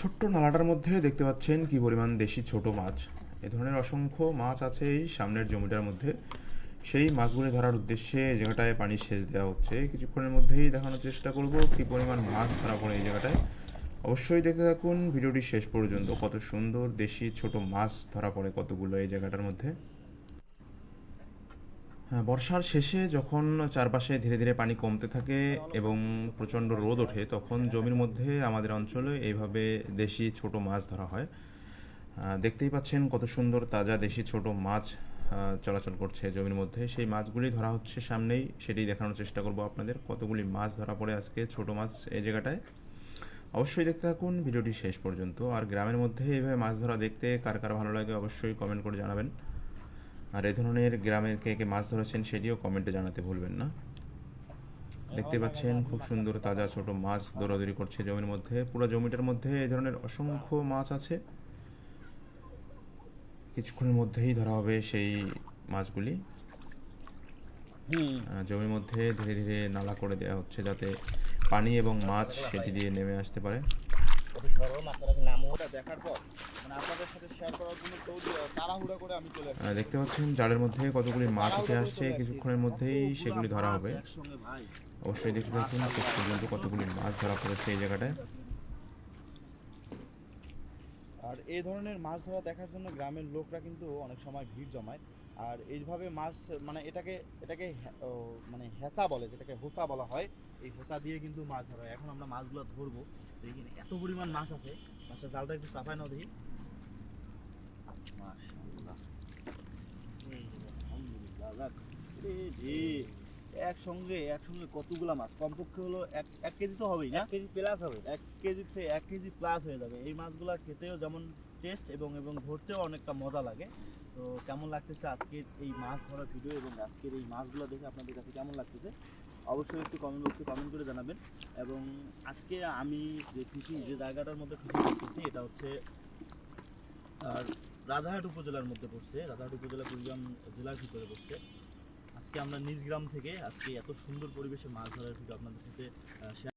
ছোট্ট নালাটার মধ্যে দেখতে পাচ্ছেন কি পরিমাণ দেশি ছোট মাছ। এ ধরনের অসংখ্য মাছ আছে এই সামনের জমিটার মধ্যে। সেই মাছগুলি ধরার উদ্দেশ্যে এই জায়গাটায় পানি সেচ দেওয়া হচ্ছে। কিছুক্ষণের মধ্যেই দেখানোর চেষ্টা করব কি পরিমাণ মাছ ধরা পড়ে এই জায়গাটায়। অবশ্যই দেখতে থাকুন ভিডিওটি শেষ পর্যন্ত। কত সুন্দর দেশি ছোট মাছ ধরা পড়ে কতগুলো এই জায়গাটার মধ্যে। হ্যাঁ, বর্ষার শেষে যখন চারপাশে ধীরে ধীরে পানি কমতে থাকে এবং প্রচণ্ড রোদ ওঠে, তখন জমির মধ্যে আমাদের অঞ্চলে এইভাবে দেশি ছোট মাছ ধরা হয়। দেখতেই পাচ্ছেন কত সুন্দর তাজা দেশি ছোট মাছ চলাচল করছে জমির মধ্যে। সেই মাছগুলি ধরা হচ্ছে সামনেই, সেটি দেখানোর চেষ্টা করব আপনাদের। কতগুলি মাছ ধরা পড়ে আজকে ছোট মাছ এই জায়গাটায়। অবশ্যই দেখতে থাকুন ভিডিওটি শেষ পর্যন্ত। আর গ্রামের মধ্যে এইভাবে মাছ ধরা দেখতে কার কার ভালো লাগে অবশ্যই কমেন্ট করে জানাবেন। আর এ ধরনের গ্রামের কে কে মাছ ধরেছেন সেটিও কমেন্টে জানাতে ভুলবেন না। দেখতে পাচ্ছেন খুব সুন্দর তাজা ছোট মাছ দৌড়াদৌড়ি করছে জমির মধ্যে। পুরো জমিটার মধ্যে এই ধরনের অসংখ্য মাছ আছে। কিছুক্ষণের মধ্যেই ধরা হবে সেই মাছগুলি। জমির মধ্যে ধীরে ধীরে নালা করে দেওয়া হচ্ছে যাতে পানি এবং মাছ সেটি দিয়ে নেমে আসতে পারে। দেখতে পাচ্ছেন জালের মধ্যে কতগুলি মাছ উঠে আসছে, কিছুক্ষণের মধ্যেই সেগুলি ধরা হবে। অবশ্যই দেখতে থাকুন শেষ পর্যন্ত কতগুলি মাছ ধরা পড়েছে এই জায়গাটায়। আর এই ধরনের মাছ ধরা দেখার জন্য গ্রামের লোকরা কিন্তু অনেক সময় ভিড় জমায়। আর এইভাবে মাছ মানে এটাকে মানে হেসা বলে, যেটাকে হোসা বলা হয়। এই হোসা দিয়ে কিন্তু মাছ ধরা হয়। এখন আমরা মাছগুলো ধরবো। দেখি এত পরিমাণ মাছ আছে, মাছটা জালটা একটু চাপায় নাও দেখি। মাশাআল্লাহ, আলহামদুলিল্লাহ। যাক, একসঙ্গে কতগুলা মাছ, কমপক্ষে হলো এক কেজি তো হবেই না? 1 কেজি প্লাস হবে। 1 কেজি প্লাস হয়ে যাবে। এই মাছগুলা খেতেও যেমন টেস্ট এবং ধরতেও অনেকটা মজা লাগে। তো কেমন লাগতেছে আজকের এই মাছ ধরার ভিডিও এবং আজকের এই মাছগুলো দেখে আপনাদের কাছে কেমন লাগতেছে অবশ্যই একটু কমেন্ট বক্সে কমেন্ট করে জানাবেন। এবং আজকে আমি যে জায়গাটার মধ্যে ফিশিং করতেছি এটা হচ্ছে আর রাজারহাট উপজেলার মধ্যে পড়ছে। রাজারহাট উপজেলা কুড়িগ্রাম জেলার ভিতরে পড়ছে। আজকে আমরা নিজ গ্রাম থেকে আজকে এত সুন্দর পরিবেশে মাছ ধরার ভিডিও আপনাদের সাথে শেয়ার